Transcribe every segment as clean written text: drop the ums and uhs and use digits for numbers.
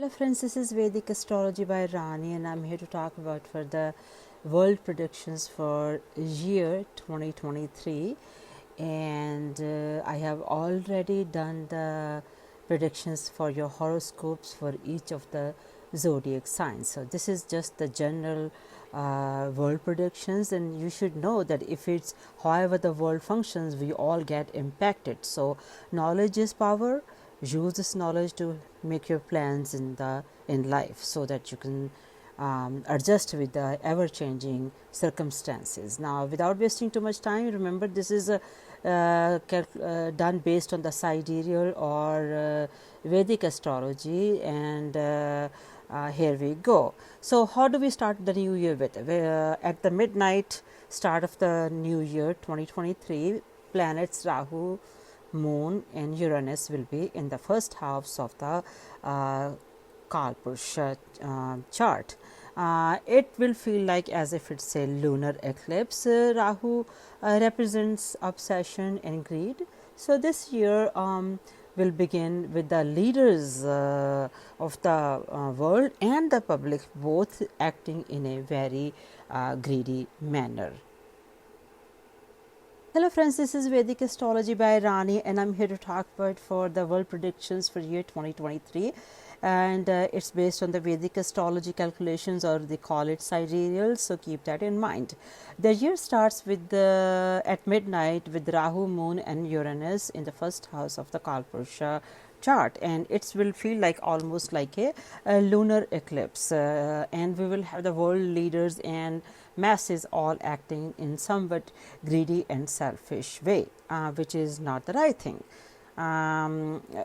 Hello friends, this is Vedic Astrology by Rani and I'm here to talk about for the world predictions for year 2023, and I have already done the predictions for your horoscopes for each of the zodiac signs. So this is just the general world predictions, and you should know that if it's however the world functions, we all get impacted. So knowledge is power. Use this knowledge to make your plans in life so that you can adjust with the ever-changing circumstances. Now, without wasting too much time, remember this is done based on the sidereal or Vedic astrology, and here we go. So, how do we start the new year with? At the midnight start of the new year 2023, planets Rahu, Moon and Uranus will be in the first halves of the Kalpurusha chart. It will feel like as if it's a lunar eclipse. Rahu represents obsession and greed. So this year will begin with the leaders of the world and the public both acting in a very greedy manner. Hello friends, this is Vedic Astrology by Rani and I'm here to talk about for the world predictions for year 2023, and it's based on the Vedic astrology calculations, or they call it sidereal, so keep that in mind. The year starts with at midnight with Rahu, Moon and Uranus in the first house of the Kalpurusha chart, and it will feel like almost like a lunar eclipse, and we will have the world leaders and masses all acting in somewhat greedy and selfish way, which is not the right thing.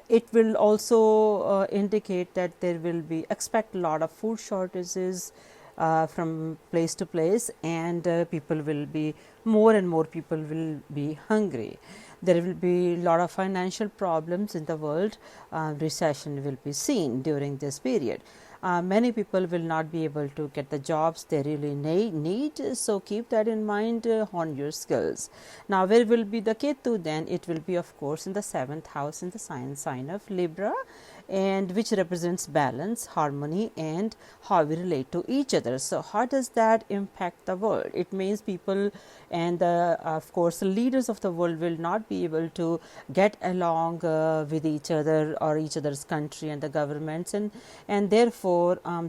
It will also indicate that there will be expect a lot of food shortages from place to place, and people will be more and more people will be hungry. There will be a lot of financial problems in the world. Recession will be seen during this period. Many people will not be able to get the jobs they really need, so keep that in mind, hone your skills. Now, where will be the Ketu then? It will be, of course, in the 7th house in the sign of Libra, and which represents balance, harmony and how we relate to each other. So how does that impact the world? It means people and of course the leaders of the world will not be able to get along with each other or each other's country and the governments, and therefore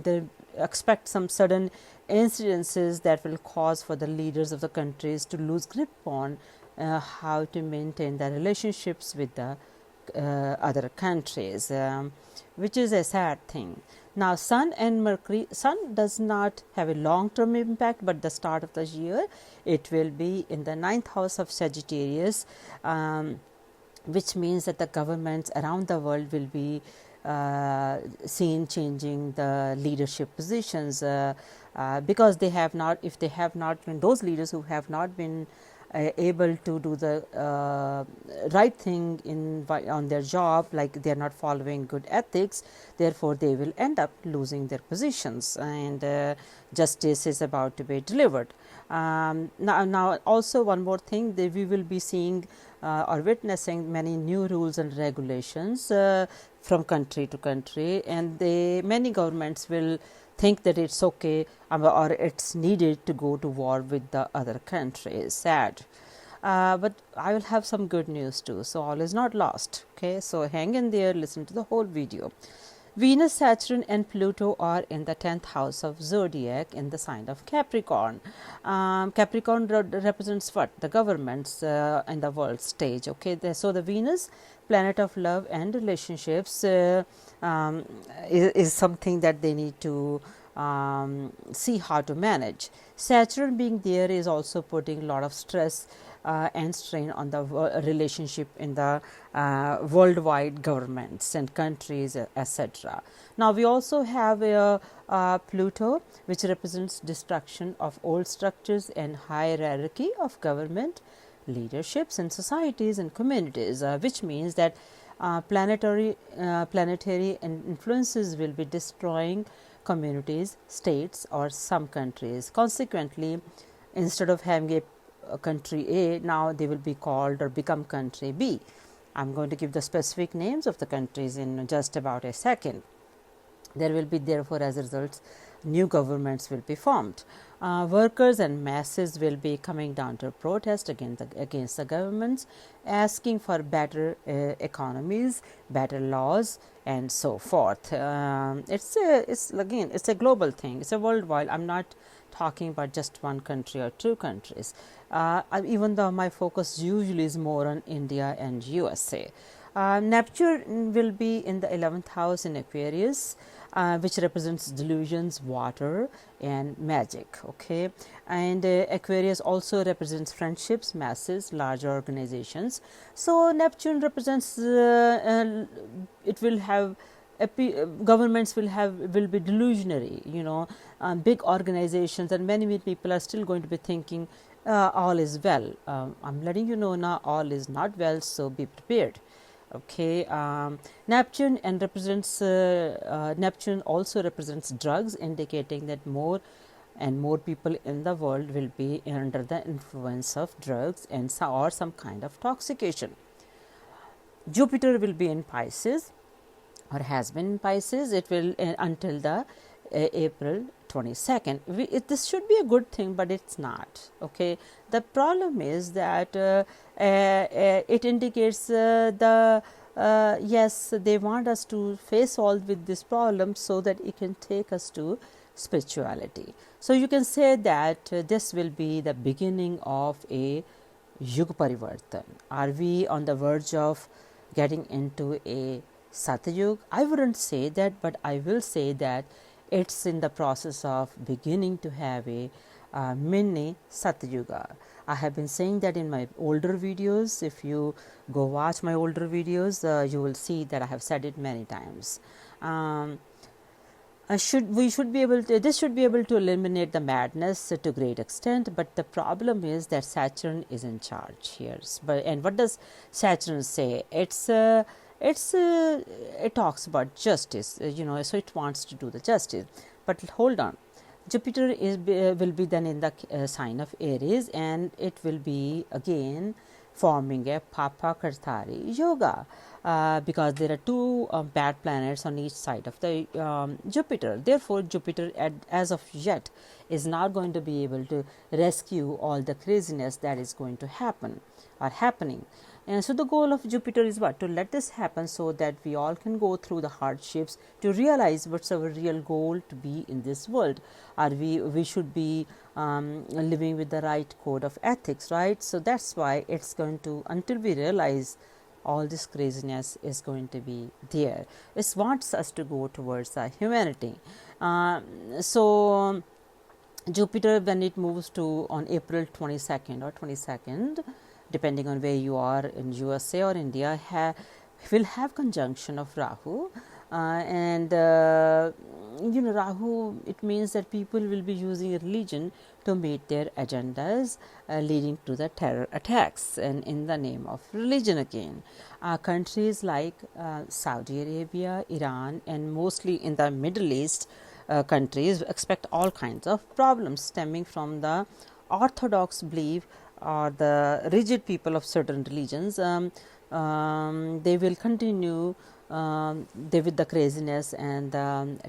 they expect some sudden incidences that will cause for the leaders of the countries to lose grip on how to maintain their relationships with the other countries, which is a sad thing. Now, Sun and Mercury, Sun does not have a long-term impact, but the start of the year, it will be in the 9th house of Sagittarius, which means that the governments around the world will be seen changing the leadership positions because they have not, if they have not been, those leaders who have not been able to do the right thing on their job, like they are not following good ethics, therefore they will end up losing their positions, and justice is about to be delivered. Now also one more thing, that we will be seeing or witnessing many new rules and regulations from country to country, and many governments will think that it's okay or it's needed to go to war with the other countries. Sad. But I will have some good news too, so all is not lost. Okay, so hang in there, listen to the whole video. Venus, Saturn and Pluto are in the 10th house of Zodiac in the sign of Capricorn. Capricorn represents what? The governments in the world stage. Okay, so the Venus, planet of love and relationships, is something that they need to see how to manage. Saturn being there is also putting a lot of stress and strain on the relationship in the worldwide governments and countries, etc. Now we also have Pluto, which represents destruction of old structures and hierarchy of government, leaderships and societies and communities, which means that planetary influences will be destroying communities, states or some countries. Consequently, instead of having a country A, now they will be called or become country B. I'm going to give the specific names of the countries in just about a second. There will be, therefore, as a result, new governments will be formed. Workers and masses will be coming down to protest against the governments, asking for better economies, better laws, and so forth. It's a global thing. It's a worldwide. I'm not talking about just one country or two countries. Even though my focus usually is more on India and USA. Neptune will be in the 11th house in Aquarius, which represents delusions, water, and magic. Okay, and Aquarius also represents friendships, masses, large organizations. So Neptune represents it will have governments will be delusionary, big organizations, and many people are still going to be thinking all is well. I'm letting you know now, all is not well, so be prepared. Okay, Neptune Neptune also represents drugs, indicating that more and more people in the world will be under the influence of drugs and some kind of toxication. Jupiter will be in Pisces, or has been in Pisces. It will until the April 22nd. This should be a good thing, but it's not. Okay, the problem is that it indicates yes, they want us to face all with this problem so that it can take us to spirituality. So you can say that this will be the beginning of a Yug Parivartan. Are we on the verge of getting into a Satyug? I wouldn't say that, but I will say that it's in the process of beginning to have a mini Satyuga. I have been saying that in my older videos. If you go watch my older videos, you will see that I have said it many times. This should be able to eliminate the madness to a great extent, but the problem is that Saturn is in charge here. And what does Saturn say? It talks about justice, so it wants to do the justice. But hold on, Jupiter will be then in the sign of Aries, and it will be again forming a Papa Kartari Yoga, because there are two bad planets on each side of the Jupiter. Therefore, Jupiter as of yet is not going to be able to rescue all the craziness that is going to happen or happening. And so the goal of Jupiter is what? To let this happen so that we all can go through the hardships to realize what's our real goal to be in this world. We should be living with the right code of ethics, right? So that's why it's going to, until we realize all this craziness is going to be there. It wants us to go towards the humanity. So Jupiter, when it moves to on April 22nd, depending on where you are in USA or India, will have conjunction of Rahu. Rahu, it means that people will be using religion to meet their agendas, leading to the terror attacks, and in the name of religion again. Countries like Saudi Arabia, Iran, and mostly in the Middle East countries expect all kinds of problems stemming from the orthodox belief or the rigid people of certain religions. They will continue with the craziness and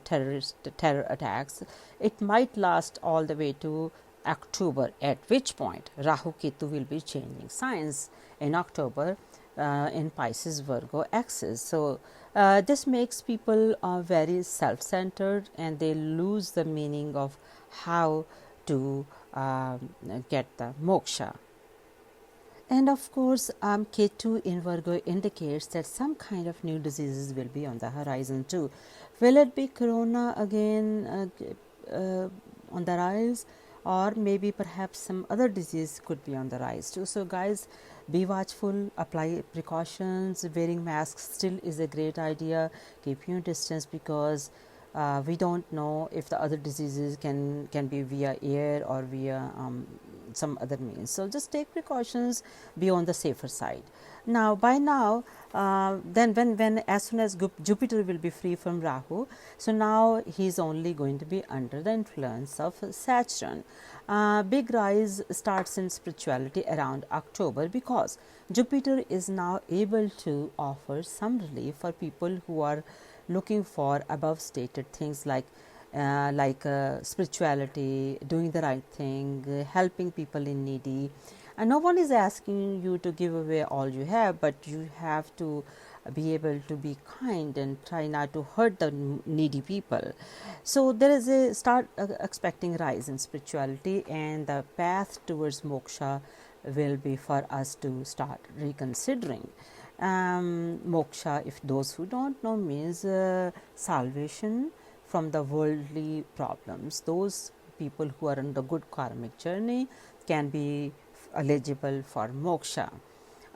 terror attacks. It might last all the way to October, at which point Rahu Ketu will be changing signs in October in Pisces Virgo axis. So this makes people very self-centered, and they lose the meaning of how to get the moksha. And of course, Ketu in Virgo indicates that some kind of new diseases will be on the horizon too. Will it be corona again on the rise, or maybe perhaps some other disease could be on the rise too? So guys, be watchful, apply precautions. Wearing masks still is a great idea. Keep your distance, because we don't know if the other diseases can be via air or via some other means. So just take precautions, be on the safer side. Now, then when as soon as Jupiter will be free from Rahu, so now he's only going to be under the influence of Saturn. Big rise starts in spirituality around October, because Jupiter is now able to offer some relief for people who are looking for above stated things like spirituality, doing the right thing, helping people in needy. And no one is asking you to give away all you have, but you have to be able to be kind and try not to hurt the needy people. So there is a start expecting rise in spirituality, and the path towards moksha will be for us to start reconsidering. Moksha, if those who don't know, means salvation from the worldly problems. Those people who are on the good karmic journey can be eligible for moksha.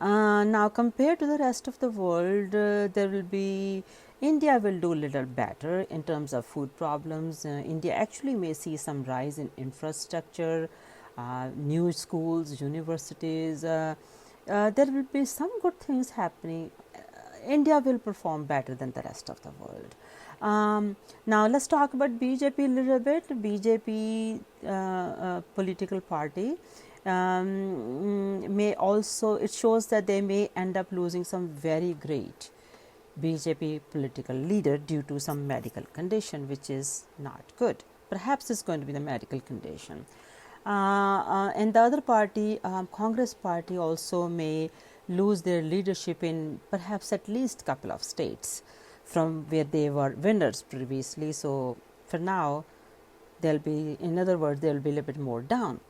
Now, compared to the rest of the world, there will be India will do a little better in terms of food problems. India actually may see some rise in infrastructure, new schools, universities. There will be some good things happening. India will perform better than the rest of the world. Now let's talk about BJP a little bit. BJP political party may also, it shows that they may end up losing some very great BJP political leader due to some medical condition, which is not good. Perhaps it's going to be the medical condition. And the other party, Congress party, also may lose their leadership in perhaps at least couple of states from where they were winners previously. So for now, they'll be, in other words, they'll be a little bit more down.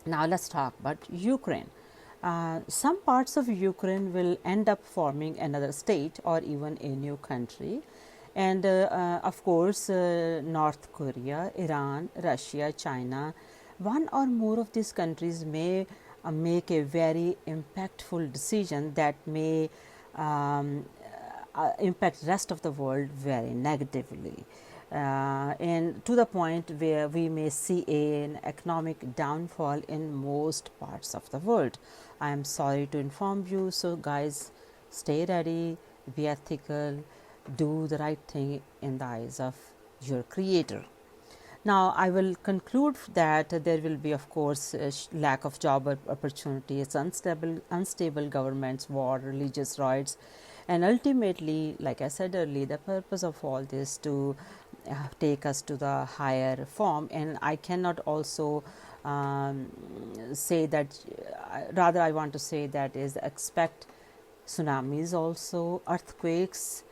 Now let's talk about Ukraine. Some parts of Ukraine will end up forming another state or even a new country. And of course, North Korea, Iran, Russia, China, one or more of these countries may make a very impactful decision that may impact the rest of the world very negatively. And to the point where we may see an economic downfall in most parts of the world. I am sorry to inform you. So guys, stay ready, be ethical, do the right thing in the eyes of your creator. Now, I will conclude that there will be, of course, lack of job opportunities, unstable governments, war, religious rights, and ultimately, like I said earlier, the purpose of all this to take us to the higher form. And I cannot also say that, rather I want to say that is expect tsunamis also, earthquakes,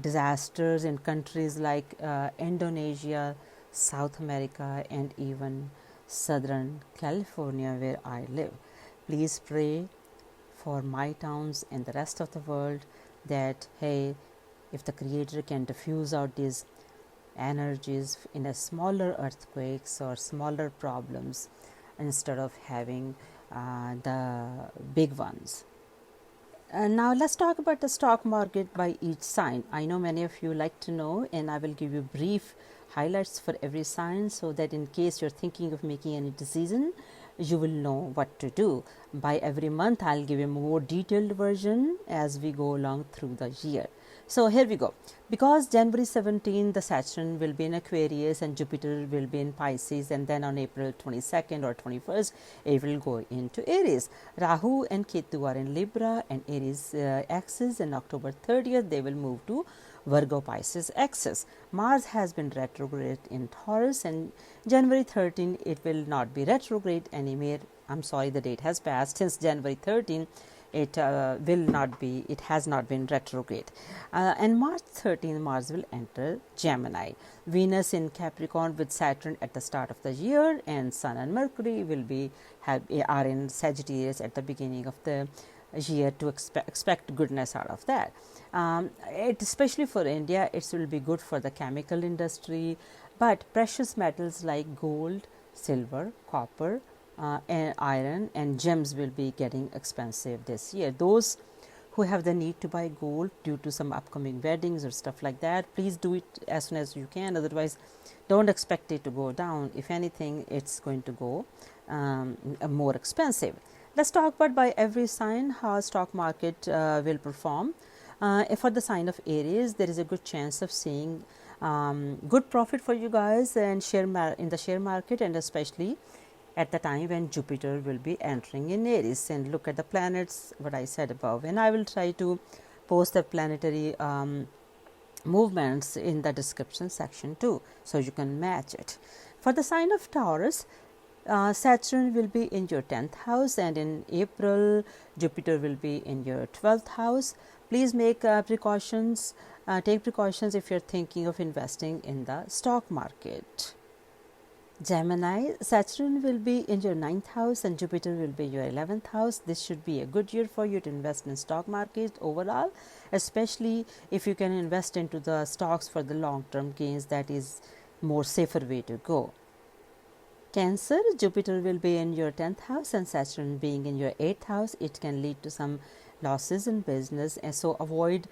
disasters in countries like Indonesia, South America, and even Southern California where I live. Please pray for my towns and the rest of the world that, hey, if the Creator can diffuse out these energies in a smaller earthquakes or smaller problems instead of having the big ones. Now let's talk about the stock market by each sign. I know many of you like to know, and I will give you brief highlights for every sign so that in case you're thinking of making any decision, you will know what to do. By every month, I'll give a more detailed version as we go along through the year. So here we go. Because January 17, the Saturn will be in Aquarius and Jupiter will be in Pisces, and then on April 22nd or 21st, it will go into Aries. Rahu and Ketu are in Libra and Aries axis, and October 30th, they will move to Virgo Pisces axis. Mars has been retrograde in Taurus, and January 13 it will not be retrograde anymore. I'm sorry, the date has passed. Since January 13 it has not been retrograde. And March 13 Mars will enter Gemini. Venus in Capricorn with Saturn at the start of the year, and Sun and Mercury will are in Sagittarius at the beginning of the year to expect goodness out of that. Especially for India, it will be good for the chemical industry, but precious metals like gold, silver, copper, and iron and gems will be getting expensive this year. Those who have the need to buy gold due to some upcoming weddings or stuff like that, please do it as soon as you can. Otherwise, don't expect it to go down. If anything, it's going to go more expensive. Let's talk about by every sign how stock market will perform. For the sign of Aries, there is a good chance of seeing good profit for you guys and in the share market, and especially at the time when Jupiter will be entering in Aries. And look at the planets, what I said above, and I will try to post the planetary movements in the description section too, so you can match it. For the sign of Taurus, Saturn will be in your 10th house, and in April, Jupiter will be in your 12th house. Please make precautions, take precautions if you're thinking of investing in the stock market. Gemini, Saturn will be in your 9th house and Jupiter will be your 11th house. This should be a good year for you to invest in stock market overall, especially if you can invest into the stocks for the long term gains. That is more safer way to go. Cancer, Jupiter will be in your 10th house and Saturn being in your 8th house. It can lead to some losses in business, and so avoid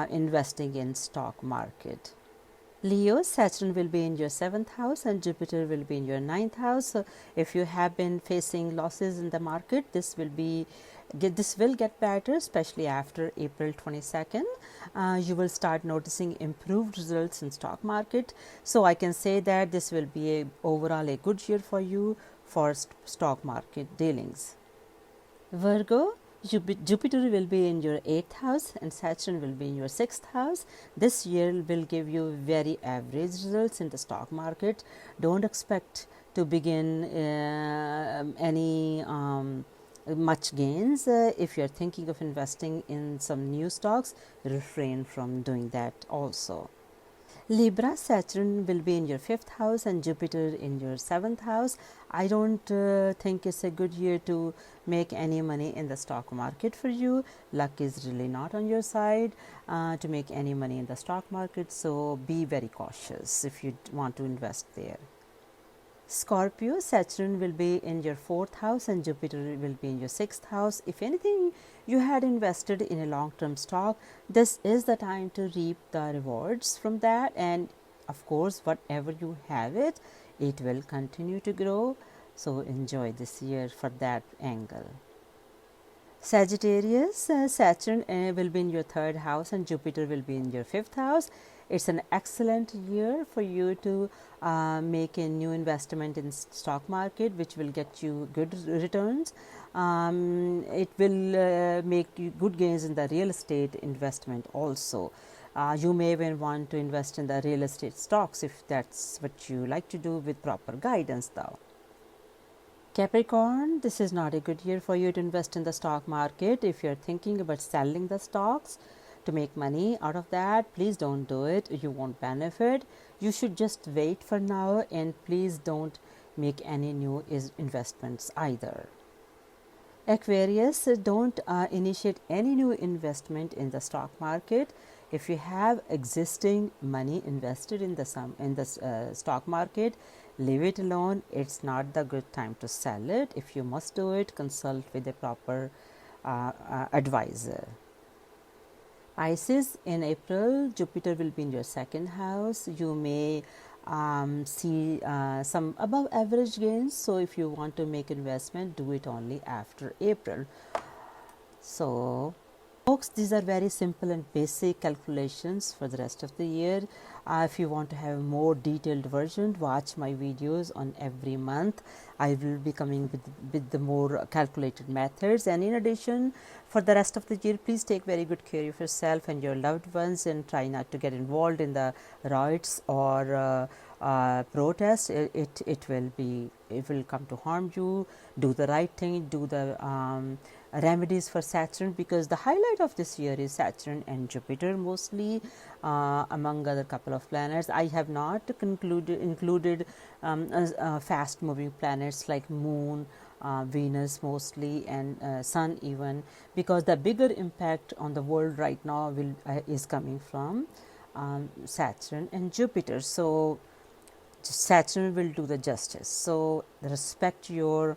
investing in stock market. Leo, Saturn will be in your 7th house and Jupiter will be in your 9th house. So if you have been facing losses in the market, this will get better, especially after April 22nd. You will start noticing improved results in stock market. So I can say that this will be overall a good year for you for stock market dealings. Virgo, Jupiter will be in your 8th house and Saturn will be in your 6th house. This year will give you very average results in the stock market. Don't expect to begin any much gains. If you're thinking of investing in some new stocks, refrain from doing that also. Libra, Saturn will be in your 5th house and Jupiter in your 7th house. I don't think it's a good year to make any money in the stock market for you. Luck is really not on your side to make any money in the stock market, so be very cautious if you want to invest there. Scorpio, Saturn will be in your 4th house and Jupiter will be in your 6th house. If anything you had invested in a long-term stock, this is the time to reap the rewards from that, and of course whatever you have it will continue to grow, so enjoy this year for that angle. Sagittarius, Saturn will be in your 3rd house and Jupiter will be in your 5th house. It's an excellent year for you to make a new investment in stock market, which will get you good returns. It will make you good gains in the real estate investment also. You may even want to invest in the real estate stocks if that's what you like to do with proper guidance though. Capricorn, this is not a good year for you to invest in the stock market. If you're thinking about selling the stocks to make money out of that, please don't do it. You won't benefit. You should just wait for now, and please don't make any new investments either. Aquarius, don't initiate any new investment in the stock market. If you have existing money invested in the stock market, leave it alone. It's not the good time to sell it. If you must do it, consult with a proper advisor. Pisces, in April, Jupiter will be in your 2nd house. You may see some above average gains. So if you want to make investment, do it only after April. So folks, these are very simple and basic calculations for the rest of the year. If you want to have a more detailed version, watch my videos on every month. I will be coming with the more calculated methods, and in addition, for the rest of the year, please take very good care of yourself and your loved ones, and try not to get involved in the riots or protests. It will come to harm you. Do the right thing. Do the remedies for Saturn, because the highlight of this year is Saturn and Jupiter mostly, among other couple of planets. I have not included fast moving planets like Moon, Venus mostly, and Sun even, because the bigger impact on the world right now is coming from Saturn and Jupiter. So Saturn will do the justice. So respect you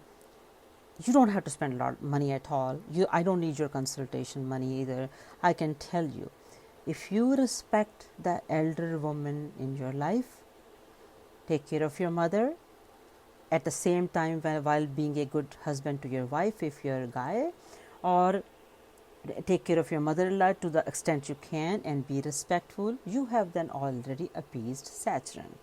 don't have to spend a lot of money at all. I don't need your consultation money either. I can tell you, if you respect the elder woman in your life, take care of your mother, at the same time while being a good husband to your wife if you're a guy, or take care of your mother-in-law to the extent you can and be respectful, you have then already appeased Saturn.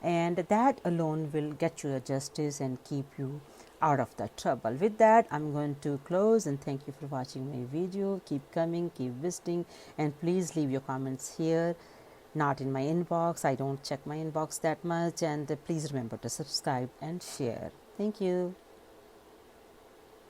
And that alone will get you the justice and keep you out of that trouble. With that, I'm going to close and thank you for watching my video. Keep coming, keep visiting, and please leave your comments here, not in my inbox. I don't check my inbox that much. And please remember to subscribe and share. Thank you.